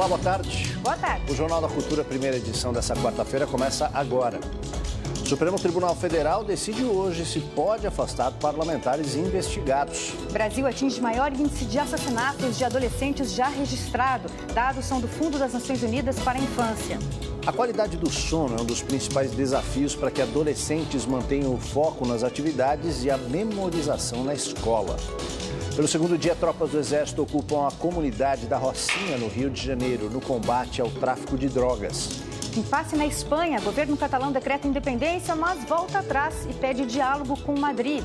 Olá, boa tarde. Boa tarde. O Jornal da Cultura, primeira edição dessa quarta-feira, começa agora. O Supremo Tribunal Federal decide hoje se pode afastar parlamentares investigados. Brasil atinge maior índice de assassinatos de adolescentes já registrado. Dados são do Fundo das Nações Unidas para a Infância. A qualidade do sono é um dos principais desafios para que adolescentes mantenham o foco nas atividades e a memorização na escola. Pelo segundo dia, tropas do Exército ocupam a comunidade da Rocinha, no Rio de Janeiro, no combate ao tráfico de drogas. Impasse na Espanha, governo catalão decreta independência, mas volta atrás e pede diálogo com Madrid.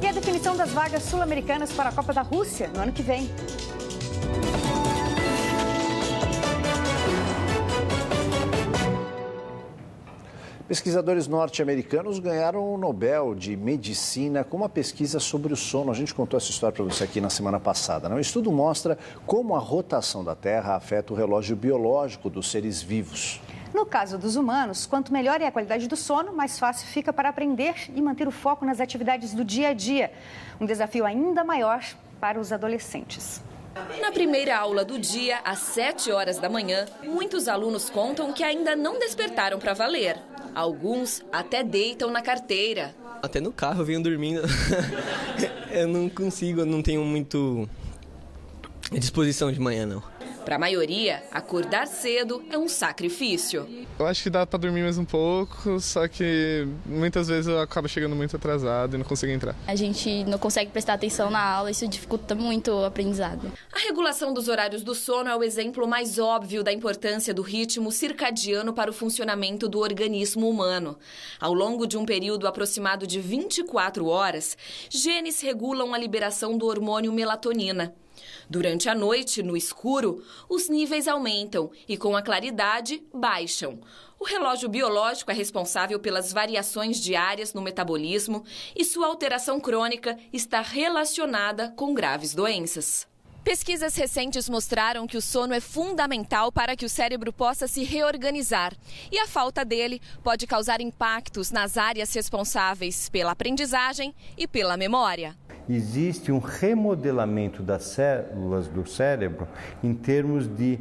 E a definição das vagas sul-americanas para a Copa da Rússia no ano que vem. Pesquisadores norte-americanos ganharam o Nobel de Medicina com uma pesquisa sobre o sono. A gente contou essa história para você aqui na semana passada. O estudo mostra como a rotação da Terra afeta o relógio biológico dos seres vivos. No caso dos humanos, quanto melhor é a qualidade do sono, mais fácil fica para aprender e manter o foco nas atividades do dia a dia. Um desafio ainda maior para os adolescentes. Na primeira aula do dia, às 7 horas da manhã, muitos alunos contam que ainda não despertaram para valer. Alguns até deitam na carteira. Até no carro eu venho dormindo. Eu não consigo, eu não tenho muito disposição de manhã, não. Para a maioria, acordar cedo é um sacrifício. Eu acho que dá para dormir mais um pouco, só que muitas vezes eu acabo chegando muito atrasado e não consigo entrar. A gente não consegue prestar atenção na aula, isso dificulta muito o aprendizado. A regulação dos horários do sono é o exemplo mais óbvio da importância do ritmo circadiano para o funcionamento do organismo humano. Ao longo de um período aproximado de 24 horas, genes regulam a liberação do hormônio melatonina. Durante a noite, no escuro, os níveis aumentam e, com a claridade, baixam. O relógio biológico é responsável pelas variações diárias no metabolismo e sua alteração crônica está relacionada com graves doenças. Pesquisas recentes mostraram que o sono é fundamental para que o cérebro possa se reorganizar. E a falta dele pode causar impactos nas áreas responsáveis pela aprendizagem e pela memória. Existe um remodelamento das células do cérebro em termos de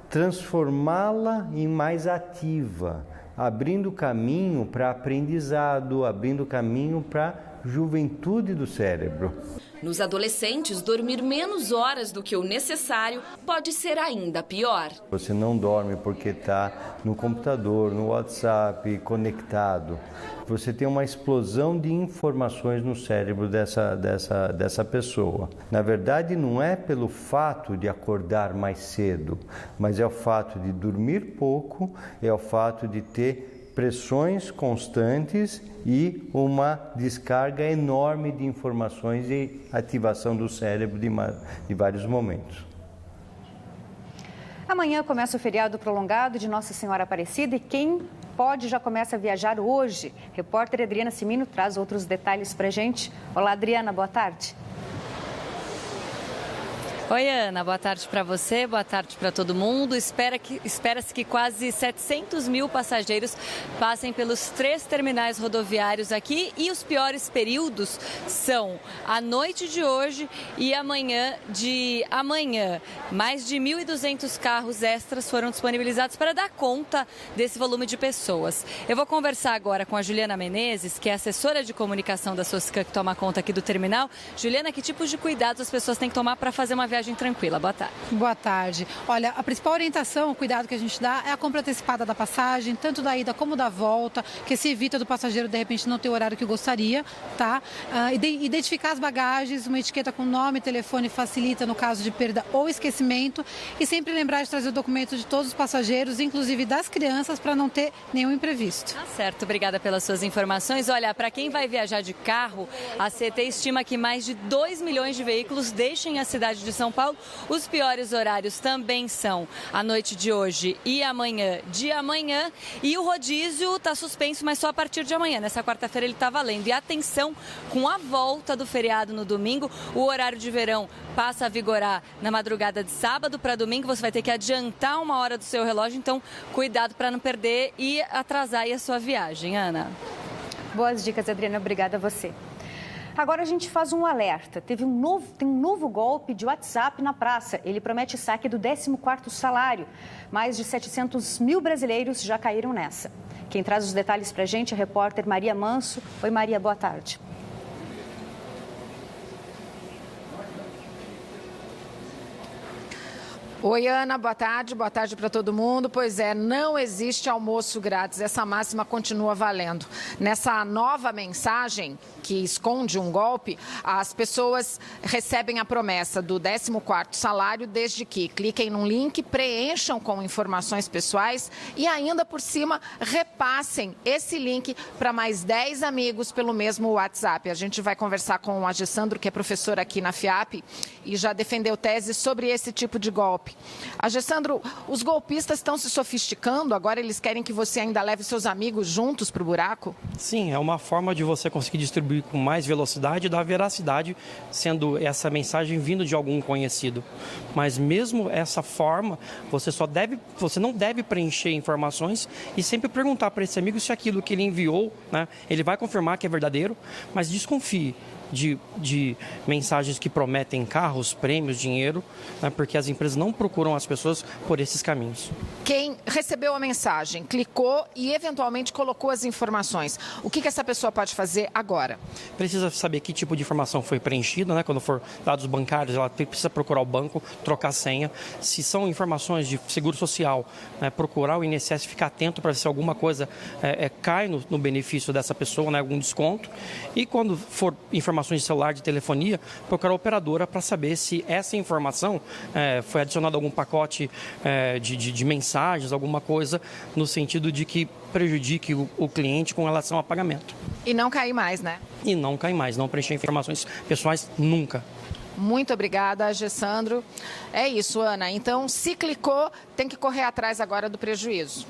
transformá-la em mais ativa, abrindo caminho para aprendizado, abrindo caminho para juventude do cérebro. Nos adolescentes, dormir menos horas do que o necessário pode ser ainda pior. Você não dorme porque está no computador, no WhatsApp, conectado. Você tem uma explosão de informações no cérebro dessa pessoa. Na verdade, não é pelo fato de acordar mais cedo, mas é o fato de dormir pouco, é o fato de ter pressões constantes e uma descarga enorme de informações e ativação do cérebro de vários momentos. Amanhã começa o feriado prolongado de Nossa Senhora Aparecida e quem pode já começa a viajar hoje. Repórter Adriana Cimino traz outros detalhes para a gente. Olá, Adriana, boa tarde. Oi, Ana, boa tarde para você, boa tarde para todo mundo. Espera-se que quase 700 mil passageiros passem pelos 3 terminais rodoviários aqui e os piores períodos são a noite de hoje e amanhã de amanhã. Mais de 1.200 carros extras foram disponibilizados para dar conta desse volume de pessoas. Eu vou conversar agora com a Juliana Menezes, que é assessora de comunicação da Soscan, que toma conta aqui do terminal. Juliana, que tipos de cuidados as pessoas têm que tomar para fazer uma viagem tranquila? Boa tarde. Boa tarde. Olha, a principal orientação, o cuidado que a gente dá é a compra antecipada da passagem, tanto da ida como da volta, que se evita do passageiro, de repente, não ter o horário que gostaria, tá? Identificar as bagagens, uma etiqueta com nome e telefone facilita no caso de perda ou esquecimento e sempre lembrar de trazer o documento de todos os passageiros, inclusive das crianças, para não ter nenhum imprevisto. Tá certo, obrigada pelas suas informações. Olha, para quem vai viajar de carro, a CT estima que mais de 2 milhões de veículos deixem a cidade de São Paulo. Os piores horários também são a noite de hoje e amanhã de amanhã. E o rodízio está suspenso, mas só a partir de amanhã. Nessa quarta-feira ele está valendo. E atenção, com a volta do feriado no domingo, o horário de verão passa a vigorar na madrugada de sábado para domingo. Você vai ter que adiantar 1 hora do seu relógio, então cuidado para não perder e atrasar aí a sua viagem, Ana. Boas dicas, Adriana. Obrigada a você. Agora a gente faz um alerta. Tem um novo golpe de WhatsApp na praça. Ele promete saque do 14º salário. Mais de 700 mil brasileiros já caíram nessa. Quem traz os detalhes para a gente é a repórter Maria Manso. Oi, Maria, boa tarde. Oi, Ana, boa tarde para todo mundo. Pois é, não existe almoço grátis, essa máxima continua valendo. Nessa nova mensagem que esconde um golpe, as pessoas recebem a promessa do 14º salário desde que cliquem num link, preencham com informações pessoais e ainda por cima repassem esse link para mais 10 amigos pelo mesmo WhatsApp. A gente vai conversar com o Agessandro, que é professor aqui na FIAP e já defendeu tese sobre esse tipo de golpe. Agessandro, os golpistas estão se sofisticando, agora eles querem que você ainda leve seus amigos juntos para o buraco? Sim, é uma forma de você conseguir distribuir com mais velocidade e dar veracidade, sendo essa mensagem vindo de algum conhecido. Mas mesmo essa forma, você não deve preencher informações e sempre perguntar para esse amigo se aquilo que ele enviou, né, ele vai confirmar que é verdadeiro, mas desconfie de mensagens que prometem carros, prêmios, dinheiro, né, porque as empresas não procuram as pessoas por esses caminhos. Quem recebeu a mensagem, clicou e eventualmente colocou as informações, o que essa pessoa pode fazer agora? Precisa saber que tipo de informação foi preenchida, né? Quando for dados bancários, ela precisa procurar o banco, trocar a senha. Se são informações de seguro social, né, procurar o INSS, ficar atento para ver se alguma coisa cai no benefício dessa pessoa, né, algum desconto. E quando for informações de celular, de telefonia, procurar a operadora para saber se essa informação foi adicionada a algum pacote de mensagens, alguma coisa no sentido de que prejudique o cliente com relação ao pagamento. E não cair mais, né? E não cair mais, não preencher informações pessoais nunca. Muito obrigada, Agessandro. É isso, Ana. Então, se clicou, tem que correr atrás agora do prejuízo.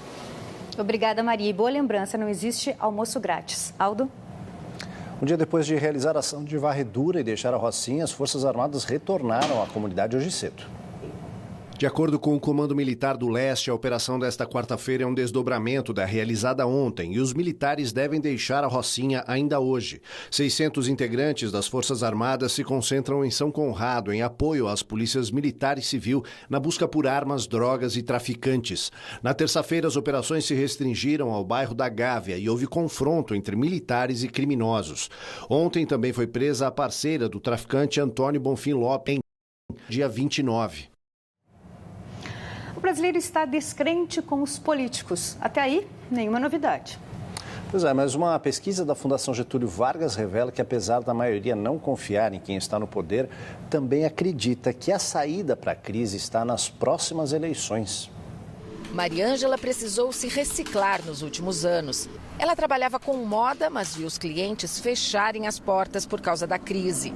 Obrigada, Maria. E boa lembrança, não existe almoço grátis. Aldo? Um dia depois de realizar a ação de varredura e deixar a Rocinha, as Forças Armadas retornaram à comunidade hoje cedo. De acordo com o Comando Militar do Leste, a operação desta quarta-feira é um desdobramento da realizada ontem e os militares devem deixar a Rocinha ainda hoje. 600 integrantes das Forças Armadas se concentram em São Conrado em apoio às polícias militar e civil na busca por armas, drogas e traficantes. Na terça-feira, as operações se restringiram ao bairro da Gávea e houve confronto entre militares e criminosos. Ontem também foi presa a parceira do traficante Antônio Bonfim Lopes, dia 29. O brasileiro está descrente com os políticos. Até aí, nenhuma novidade. Pois é, mas uma pesquisa da Fundação Getúlio Vargas revela que, apesar da maioria não confiar em quem está no poder, também acredita que a saída para a crise está nas próximas eleições. Mariângela precisou se reciclar nos últimos anos. Ela trabalhava com moda, mas viu os clientes fecharem as portas por causa da crise.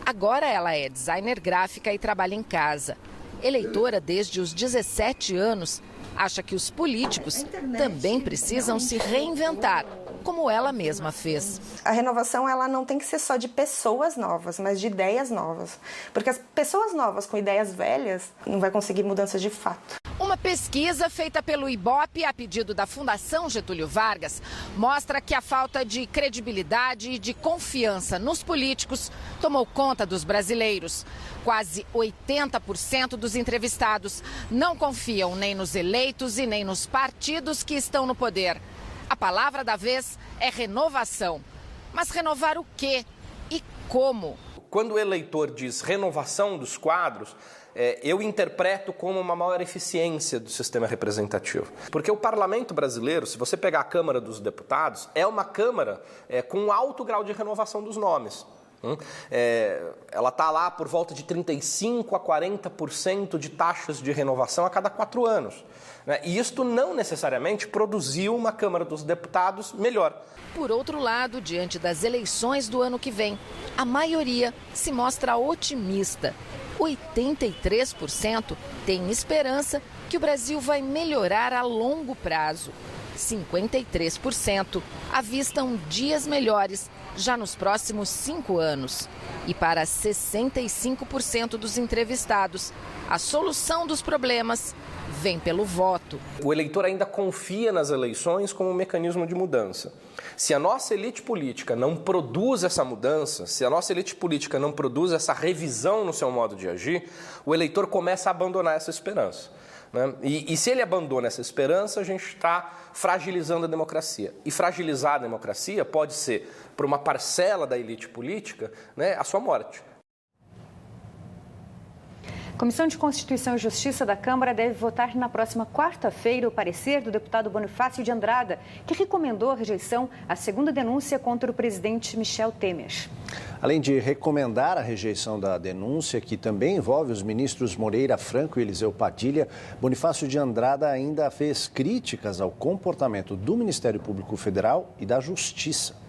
Agora ela é designer gráfica e trabalha em casa. Eleitora desde os 17 anos, acha que os políticos também precisam se reinventar, como ela mesma fez. A renovação ela não tem que ser só de pessoas novas, mas de ideias novas. Porque as pessoas novas com ideias velhas não vai conseguir mudanças de fato. Uma pesquisa feita pelo IBOP a pedido da Fundação Getúlio Vargas mostra que a falta de credibilidade e de confiança nos políticos tomou conta dos brasileiros. Quase 80% dos entrevistados não confiam nem nos eleitos e nem nos partidos que estão no poder. A palavra da vez é renovação. Mas renovar o quê e como? Quando o eleitor diz renovação dos quadros, eu interpreto como uma maior eficiência do sistema representativo. Porque o parlamento brasileiro, se você pegar a Câmara dos Deputados, é uma Câmara com um alto grau de renovação dos nomes. Ela está lá por volta de 35% a 40% de taxas de renovação a cada 4 anos. E isto não necessariamente produziu uma Câmara dos Deputados melhor. Por outro lado, diante das eleições do ano que vem, a maioria se mostra otimista. 83% tem esperança que o Brasil vai melhorar a longo prazo. 53% avistam dias melhores já nos próximos 5 anos. E para 65% dos entrevistados, a solução dos problemas vem pelo voto. O eleitor ainda confia nas eleições como um mecanismo de mudança. Se a nossa elite política não produz essa mudança, se a nossa elite política não produz essa revisão no seu modo de agir, o eleitor começa a abandonar essa esperança. Né? E se ele abandona essa esperança, a gente está fragilizando a democracia. E fragilizar a democracia pode ser, para uma parcela da elite política, né, a sua morte. A Comissão de Constituição e Justiça da Câmara deve votar na próxima quarta-feira o parecer do deputado Bonifácio de Andrada, que recomendou a rejeição à segunda denúncia contra o presidente Michel Temer. Além de recomendar a rejeição da denúncia, que também envolve os ministros Moreira Franco e Eliseu Padilha, Bonifácio de Andrada ainda fez críticas ao comportamento do Ministério Público Federal e da Justiça.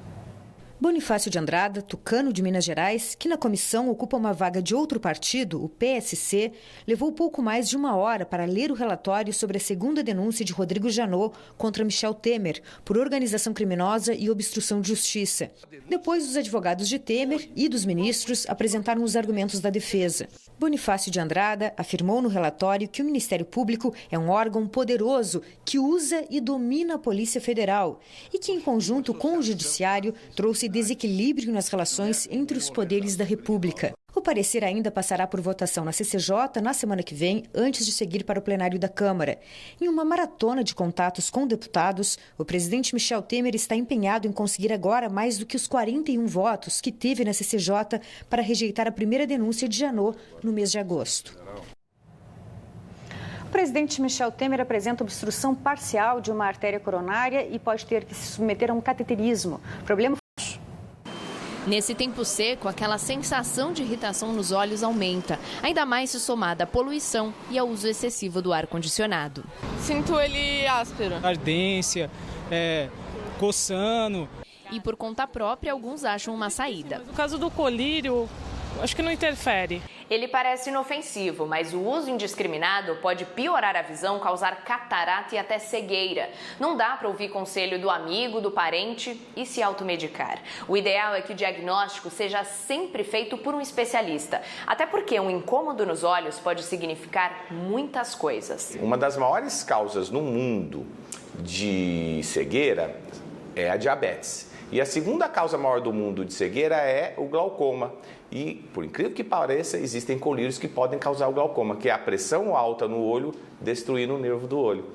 Bonifácio de Andrada, tucano de Minas Gerais, que na comissão ocupa uma vaga de outro partido, o PSC, levou pouco mais de 1 hora para ler o relatório sobre a segunda denúncia de Rodrigo Janot contra Michel Temer por organização criminosa e obstrução de justiça. Depois, os advogados de Temer e dos ministros apresentaram os argumentos da defesa. Bonifácio de Andrada afirmou no relatório que o Ministério Público é um órgão poderoso que usa e domina a Polícia Federal e que, em conjunto com o Judiciário, trouxe desequilíbrio nas relações entre os poderes da República. O parecer ainda passará por votação na CCJ na semana que vem, antes de seguir para o plenário da Câmara. Em uma maratona de contatos com deputados, o presidente Michel Temer está empenhado em conseguir agora mais do que os 41 votos que teve na CCJ para rejeitar a primeira denúncia de Janot no mês de agosto. O presidente Michel Temer apresenta obstrução parcial de uma artéria coronária e pode ter que se submeter a um cateterismo. O problema. Nesse tempo seco, aquela sensação de irritação nos olhos aumenta, ainda mais se somada à poluição e ao uso excessivo do ar-condicionado. Sinto ele áspero. Ardência, coçando. E por conta própria, alguns acham uma saída. No caso do colírio, acho que não interfere. Ele parece inofensivo, mas o uso indiscriminado pode piorar a visão, causar catarata e até cegueira. Não dá para ouvir conselho do amigo, do parente e se automedicar. O ideal é que o diagnóstico seja sempre feito por um especialista, até porque um incômodo nos olhos pode significar muitas coisas. Uma das maiores causas no mundo de cegueira é a diabetes. E a segunda causa maior do mundo de cegueira é o glaucoma. E, por incrível que pareça, existem colírios que podem causar o glaucoma, que é a pressão alta no olho destruindo o nervo do olho.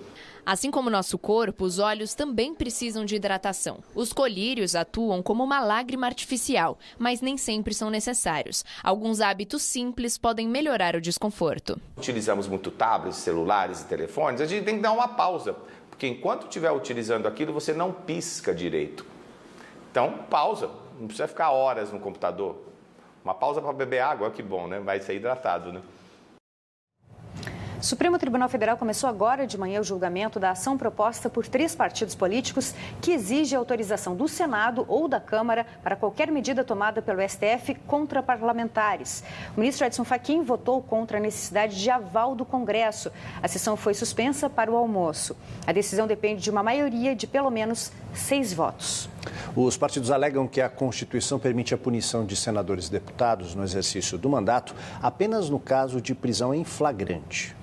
Assim como nosso corpo, os olhos também precisam de hidratação. Os colírios atuam como uma lágrima artificial, mas nem sempre são necessários. Alguns hábitos simples podem melhorar o desconforto. Utilizamos muito tablets, celulares e telefones, a gente tem que dar uma pausa, porque enquanto estiver utilizando aquilo, você não pisca direito. Então, pausa. Não precisa ficar horas no computador. Uma pausa para beber água, que bom, né? Vai ser hidratado, né? O Supremo Tribunal Federal começou agora de manhã o julgamento da ação proposta por 3 partidos políticos que exige a autorização do Senado ou da Câmara para qualquer medida tomada pelo STF contra parlamentares. O ministro Edson Fachin votou contra a necessidade de aval do Congresso. A sessão foi suspensa para o almoço. A decisão depende de uma maioria de pelo menos 6 votos. Os partidos alegam que a Constituição permite a punição de senadores e deputados no exercício do mandato apenas no caso de prisão em flagrante.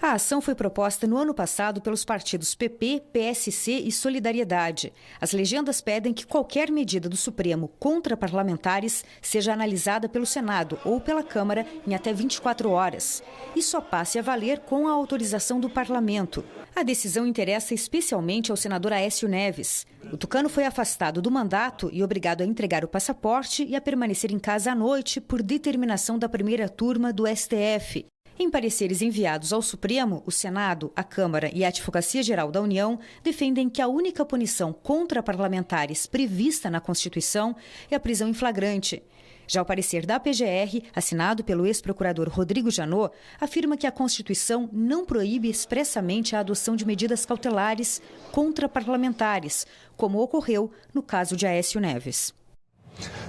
A ação foi proposta no ano passado pelos partidos PP, PSC e Solidariedade. As legendas pedem que qualquer medida do Supremo contra parlamentares seja analisada pelo Senado ou pela Câmara em até 24 horas e só passe a valer com a autorização do Parlamento. A decisão interessa especialmente ao senador Aécio Neves. O tucano foi afastado do mandato e obrigado a entregar o passaporte e a permanecer em casa à noite por determinação da primeira turma do STF. Em pareceres enviados ao Supremo, o Senado, a Câmara e a Advocacia-Geral da União defendem que a única punição contra parlamentares prevista na Constituição é a prisão em flagrante. Já o parecer da PGR, assinado pelo ex-procurador Rodrigo Janot, afirma que a Constituição não proíbe expressamente a adoção de medidas cautelares contra parlamentares, como ocorreu no caso de Aécio Neves.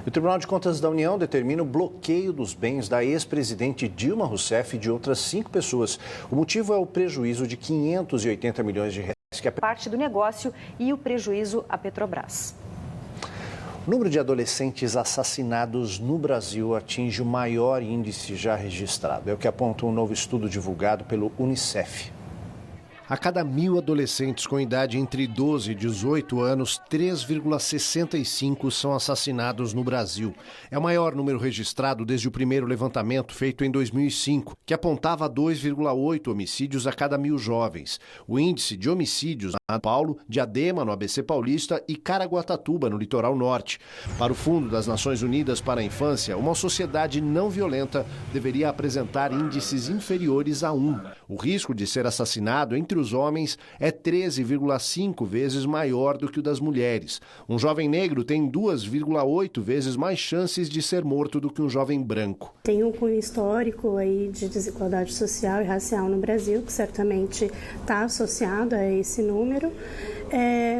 O Tribunal de Contas da União determina o bloqueio dos bens da ex-presidente Dilma Rousseff e de outras 5 pessoas. O motivo é o prejuízo de 580 milhões de reais, que é parte do negócio, e o prejuízo à Petrobras. O número de adolescentes assassinados no Brasil atinge o maior índice já registrado. É o que aponta um novo estudo divulgado pelo Unicef. A cada 1.000 adolescentes com idade entre 12 e 18 anos, 3,65 são assassinados no Brasil. É o maior número registrado desde o primeiro levantamento feito em 2005, que apontava 2,8 homicídios a cada 1.000 jovens. O índice de homicídios em São Paulo, Diadema, no ABC Paulista e Caraguatatuba, no litoral norte. Para o Fundo das Nações Unidas para a Infância, uma sociedade não violenta deveria apresentar índices inferiores a 1. O risco de ser assassinado entre os homens é 13,5 vezes maior do que o das mulheres. Um jovem negro tem 2,8 vezes mais chances de ser morto do que um jovem branco. Tem um cunho histórico aí de desigualdade social e racial no Brasil, que certamente está associado a esse número,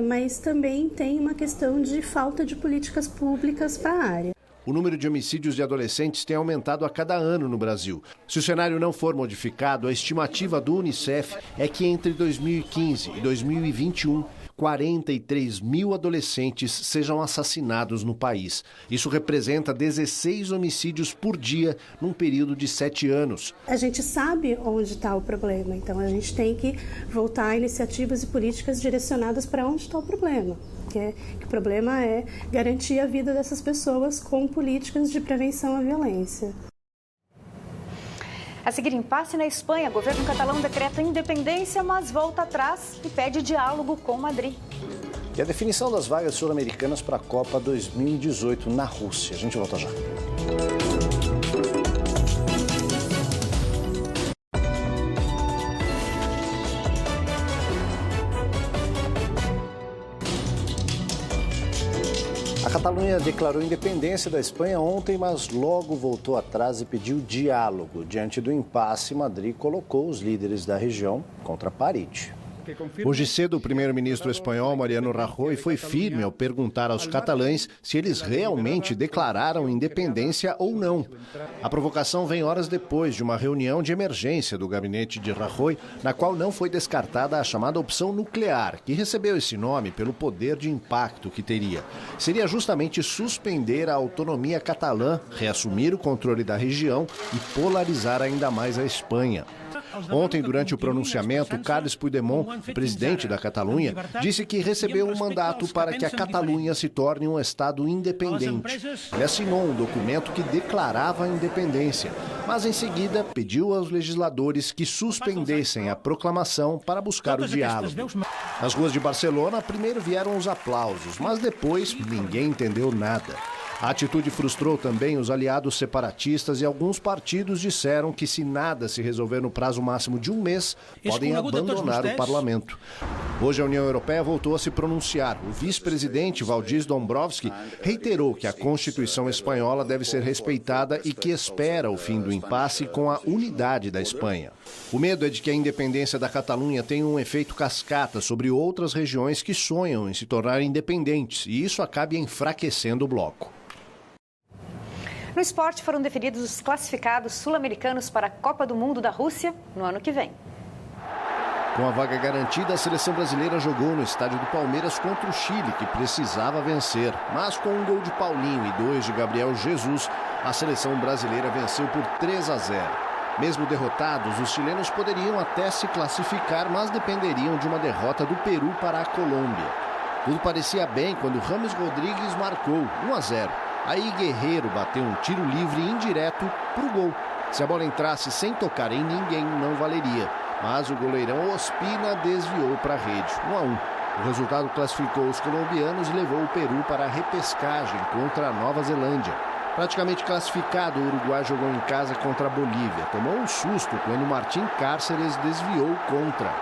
mas também tem uma questão de falta de políticas públicas para a área. O número de homicídios de adolescentes tem aumentado a cada ano no Brasil. Se o cenário não for modificado, a estimativa do Unicef é que entre 2015 e 2021, 43.000 adolescentes sejam assassinados no país. Isso representa 16 homicídios por dia num período de 7 anos. A gente sabe onde está o problema, então a gente tem que voltar a iniciativas e políticas direcionadas para onde está o problema. Que o problema é garantir a vida dessas pessoas com políticas de prevenção à violência. A seguir, impasse na Espanha. O governo catalão decreta independência, mas volta atrás e pede diálogo com Madrid. E a definição das vagas sul-americanas para a Copa 2018 na Rússia. A gente volta já. A Catalunha declarou independência da Espanha ontem, mas logo voltou atrás e pediu diálogo. Diante do impasse, Madrid colocou os líderes da região contra a parede. Hoje cedo, o primeiro-ministro espanhol, Mariano Rajoy, foi firme ao perguntar aos catalães se eles realmente declararam independência ou não. A provocação vem horas depois de uma reunião de emergência do gabinete de Rajoy, na qual não foi descartada a chamada opção nuclear, que recebeu esse nome pelo poder de impacto que teria. Seria justamente suspender a autonomia catalã, reassumir o controle da região e polarizar ainda mais a Espanha. Ontem, durante o pronunciamento, Carles Puigdemont, o presidente da Catalunha, disse que recebeu um mandato para que a Catalunha se torne um estado independente. Ele assinou um documento que declarava a independência, mas em seguida pediu aos legisladores que suspendessem a proclamação para buscar o diálogo. Nas ruas de Barcelona, primeiro vieram os aplausos, mas depois ninguém entendeu nada. A atitude frustrou também os aliados separatistas e alguns partidos disseram que se nada se resolver no prazo máximo de um mês, podem abandonar o parlamento. Hoje a União Europeia voltou a se pronunciar. O vice-presidente Valdis Dombrovskis reiterou que a Constituição espanhola deve ser respeitada e que espera o fim do impasse com a unidade da Espanha. O medo é de que a independência da Catalunha tenha um efeito cascata sobre outras regiões que sonham em se tornar independentes e isso acabe enfraquecendo o bloco. No esporte, foram definidos os classificados sul-americanos para a Copa do Mundo da Rússia no ano que vem. Com a vaga garantida, a seleção brasileira jogou no estádio do Palmeiras contra o Chile, que precisava vencer. Mas com um gol de Paulinho e 2 de Gabriel Jesus, a seleção brasileira venceu por 3-0. Mesmo derrotados, os chilenos poderiam até se classificar, mas dependeriam de uma derrota do Peru para a Colômbia. Tudo parecia bem quando James Rodrigues marcou 1-0. Aí Guerreiro bateu um tiro livre indireto para o gol. Se a bola entrasse sem tocar em ninguém, não valeria. Mas o goleirão Ospina desviou para a rede, 1-1. O resultado classificou os colombianos e levou o Peru para a repescagem contra a Nova Zelândia. Praticamente classificado, o Uruguai jogou em casa contra a Bolívia. Tomou um susto quando Martín Cáceres desviou contra.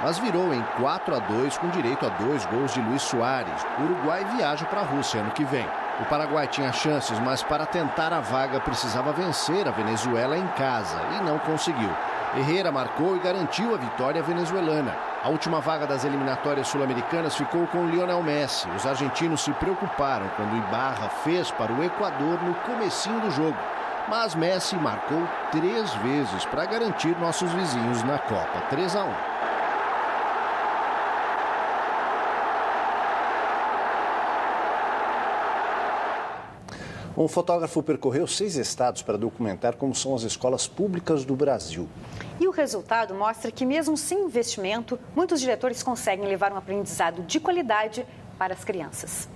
Mas virou em 4-2 com direito a 2 gols de Luis Suárez. O Uruguai viaja para a Rússia ano que vem. O Paraguai tinha chances, mas para tentar a vaga precisava vencer a Venezuela em casa e não conseguiu. Herrera marcou e garantiu a vitória venezuelana. A última vaga das eliminatórias sul-americanas ficou com Lionel Messi. Os argentinos se preocuparam quando Ibarra fez para o Equador no comecinho do jogo. Mas Messi marcou 3 vezes para garantir nossos vizinhos na Copa, 3-1. Um fotógrafo percorreu 6 estados para documentar como são as escolas públicas do Brasil. E o resultado mostra que, mesmo sem investimento, muitos diretores conseguem levar um aprendizado de qualidade para as crianças.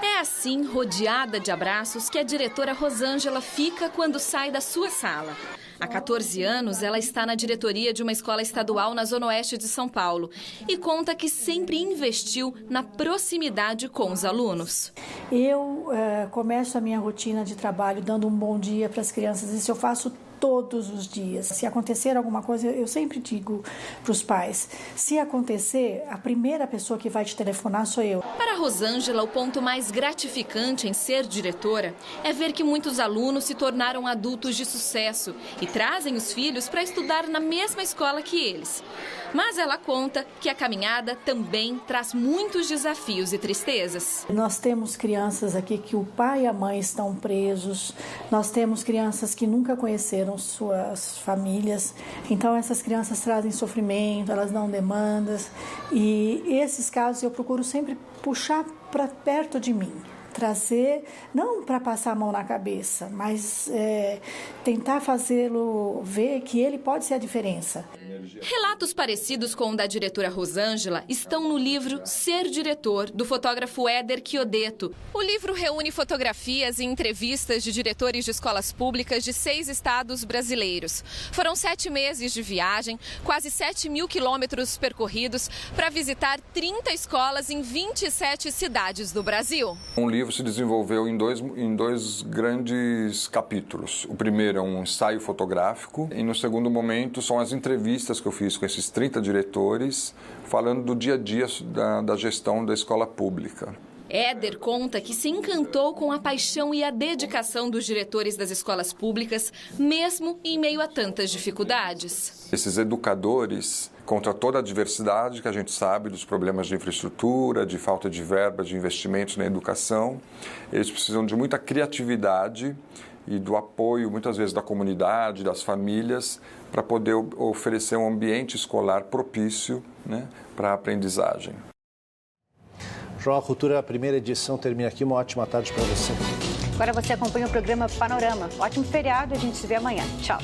É assim, rodeada de abraços, que a diretora Rosângela fica quando sai da sua sala. Há 14 anos, ela está na diretoria de uma escola estadual na Zona Oeste de São Paulo e conta que sempre investiu na proximidade com os alunos. Eu começo a minha rotina de trabalho dando um bom dia para as crianças. Isso eu faço todos os dias. Se acontecer alguma coisa, eu sempre digo para os pais, se acontecer, a primeira pessoa que vai te telefonar sou eu. Para Rosângela, o ponto mais gratificante em ser diretora é ver que muitos alunos se tornaram adultos de sucesso e trazem os filhos para estudar na mesma escola que eles. Mas ela conta que a caminhada também traz muitos desafios e tristezas. Nós temos crianças aqui que o pai e a mãe estão presos, nós temos crianças que nunca conheceram suas famílias, então essas crianças trazem sofrimento, elas dão demandas e esses casos eu procuro sempre puxar para perto de mim. Trazer, não para passar a mão na cabeça, mas tentar fazê-lo ver que ele pode ser a diferença. Relatos parecidos com o da diretora Rosângela estão no livro Ser Diretor, do fotógrafo Éder Chiodeto. O livro reúne fotografias e entrevistas de diretores de escolas públicas de 6 estados brasileiros. Foram 7 meses de viagem, quase 7.000 quilômetros percorridos para visitar 30 escolas em 27 cidades do Brasil. Um livro se desenvolveu em dois grandes capítulos. O primeiro é um ensaio fotográfico e no segundo momento são as entrevistas que eu fiz com esses 30 diretores, falando do dia a dia da gestão da escola pública. Éder conta que se encantou com a paixão e a dedicação dos diretores das escolas públicas, mesmo em meio a tantas dificuldades. Esses educadores, contra toda a diversidade que a gente sabe dos problemas de infraestrutura, de falta de verba, de investimentos na educação, eles precisam de muita criatividade e do apoio, muitas vezes, da comunidade, das famílias, para poder oferecer um ambiente escolar propício, né, para a aprendizagem. Jornal Cultura, a primeira edição termina aqui. Uma ótima tarde para você. Agora você acompanha o programa Panorama. Ótimo feriado e a gente se vê amanhã. Tchau.